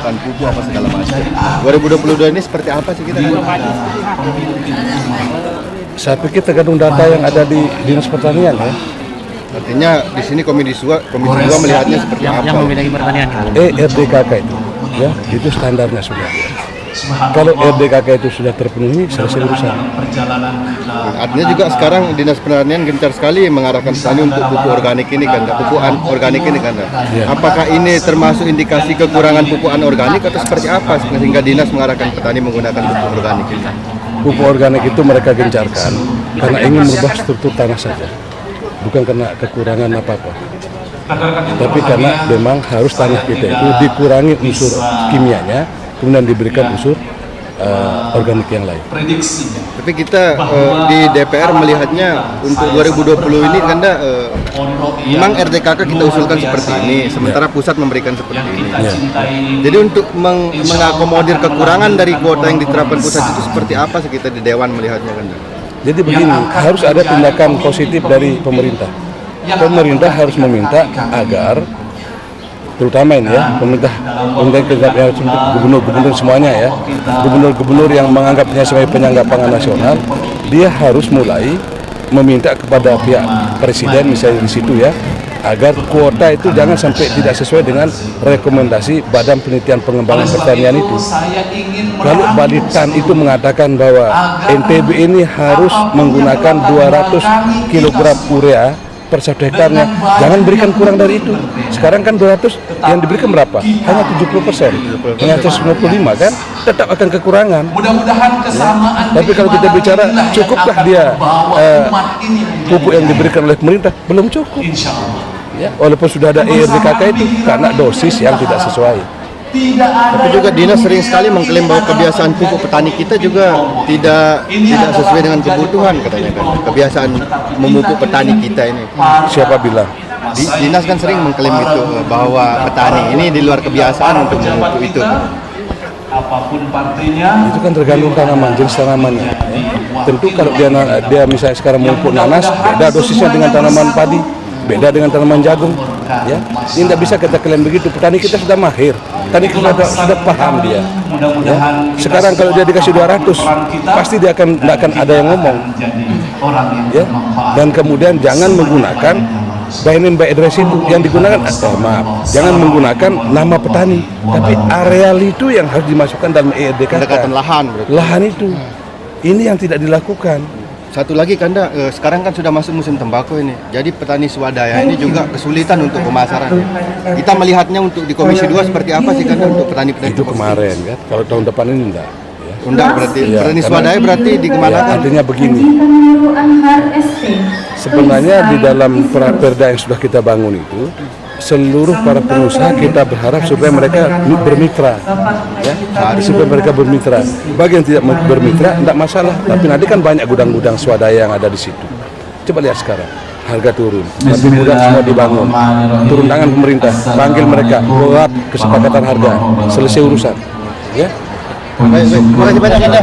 menggunakan pupuk apa segala macam. 2022 ini seperti apa sih kita? Saya pikir tergantung data yang ada di Dinas Pertanian ya. Artinya di sini Komisi 2 melihatnya seperti apa? Yang memiliki pertanian. RDKK itu, ya itu standarnya sudah. Kalau RDKK itu sudah terpenuhi, selesai urusan. Artinya juga sekarang Dinas Pertanian gencar sekali mengarahkan petani untuk pupuk organik ini kan, pupuk organik ini kan. Ya. Apakah ini termasuk indikasi kekurangan pupuk organik atau seperti apa sehingga dinas mengarahkan petani menggunakan pupuk organik ini? Pupuk organik itu mereka gencarkan karena ingin merubah struktur tanah saja, bukan karena kekurangan apa-apa. Tapi karena memang harus tanah kita itu dikurangi unsur kimianya, kemudian diberikan unsur organik yang lain. Tapi kita di DPR melihatnya untuk 2020 ini kan memang RDKK kita usulkan seperti ini, sementara pusat memberikan seperti ini. Ya. Jadi untuk mengakomodir kekurangan dari kuota yang diterapkan pusat itu seperti apa sih kita di Dewan melihatnya kan? Jadi begini, harus ada tindakan positif dari pemerintah. Pemerintah harus meminta agar, terutama ini ya, pemerintah gubernur semuanya ya, gubernur yang menganggapnya sebagai penyangga pangan nasional, dia harus mulai meminta kepada pihak presiden misalnya di situ ya, agar kuota itu jangan sampai tidak sesuai dengan rekomendasi Badan Penelitian Pengembangan Pertanian itu. Kalau Balitan itu mengatakan bahwa NTB ini harus menggunakan 200 kg urea per 1 hektarnya, jangan berikan kurang dari itu. Sekarang kan 200, yang diberikan berapa? Hanya 70%, hanya 195 kan? Tetap akan kekurangan. Ya. Tapi kalau kita bicara cukupkah dia pupuk yang diberikan oleh pemerintah? Belum cukup. Ya, walaupun sudah ada RDKK itu karena dosis yang tidak sesuai. Tapi juga dinas sering sekali mengklaim bahwa kebiasaan pupuk petani kita juga tidak sesuai dengan kebutuhan katanya kan. Kebiasaan memupuk petani kita ini. Siapa bilang? Dinas kan sering mengklaim itu bahwa petani ini di luar kebiasaan untuk memupuk itu. Apapun partainya, Itu kan tergantung tanaman, jenis tanamannya. Tentu kalau dia misalnya sekarang memupuk nanas, beda dosisnya dengan tanaman padi, beda dengan tanaman jagung. Ya, ini tidak bisa kita klaim begitu. Petani kita sudah mahir, petani kita sudah paham dia. Ya. Sekarang kalau dia dikasih 200, pasti dia tidak akan ada yang ngomong. Ya. Dan kemudian jangan menggunakan by name by address itu yang digunakan. Jangan menggunakan nama petani, tapi areal itu yang harus dimasukkan dalam ERDKK. Pendekatan lahan. Lahan itu, ini yang tidak dilakukan. Satu lagi Kanda, sekarang kan sudah masuk musim tembakau ini. Jadi petani swadaya ini juga kesulitan untuk pemasaran. Kita melihatnya untuk di Komisi 2 seperti apa sih Kanda untuk petani-petani? Itu kemarin kan, kalau tahun depan ini enggak. Ya. Enggak berarti, Ya, petani swadaya berarti di kemana Ya, kan? artinya begini, sebenarnya di dalam perda yang sudah kita bangun itu, seluruh para pengusaha kita berharap supaya mereka bermitra, ya, supaya mereka bermitra. Bagi yang tidak bermitra, tidak masalah. Tapi nanti kan banyak gudang-gudang swadaya yang ada di situ. Coba lihat sekarang, harga turun, tapi mudah semua dibangun. Turun tangan pemerintah, panggil mereka, buat kesepakatan harga, selesai urusan. Ya. Baik, terima kasih banyak Kanda.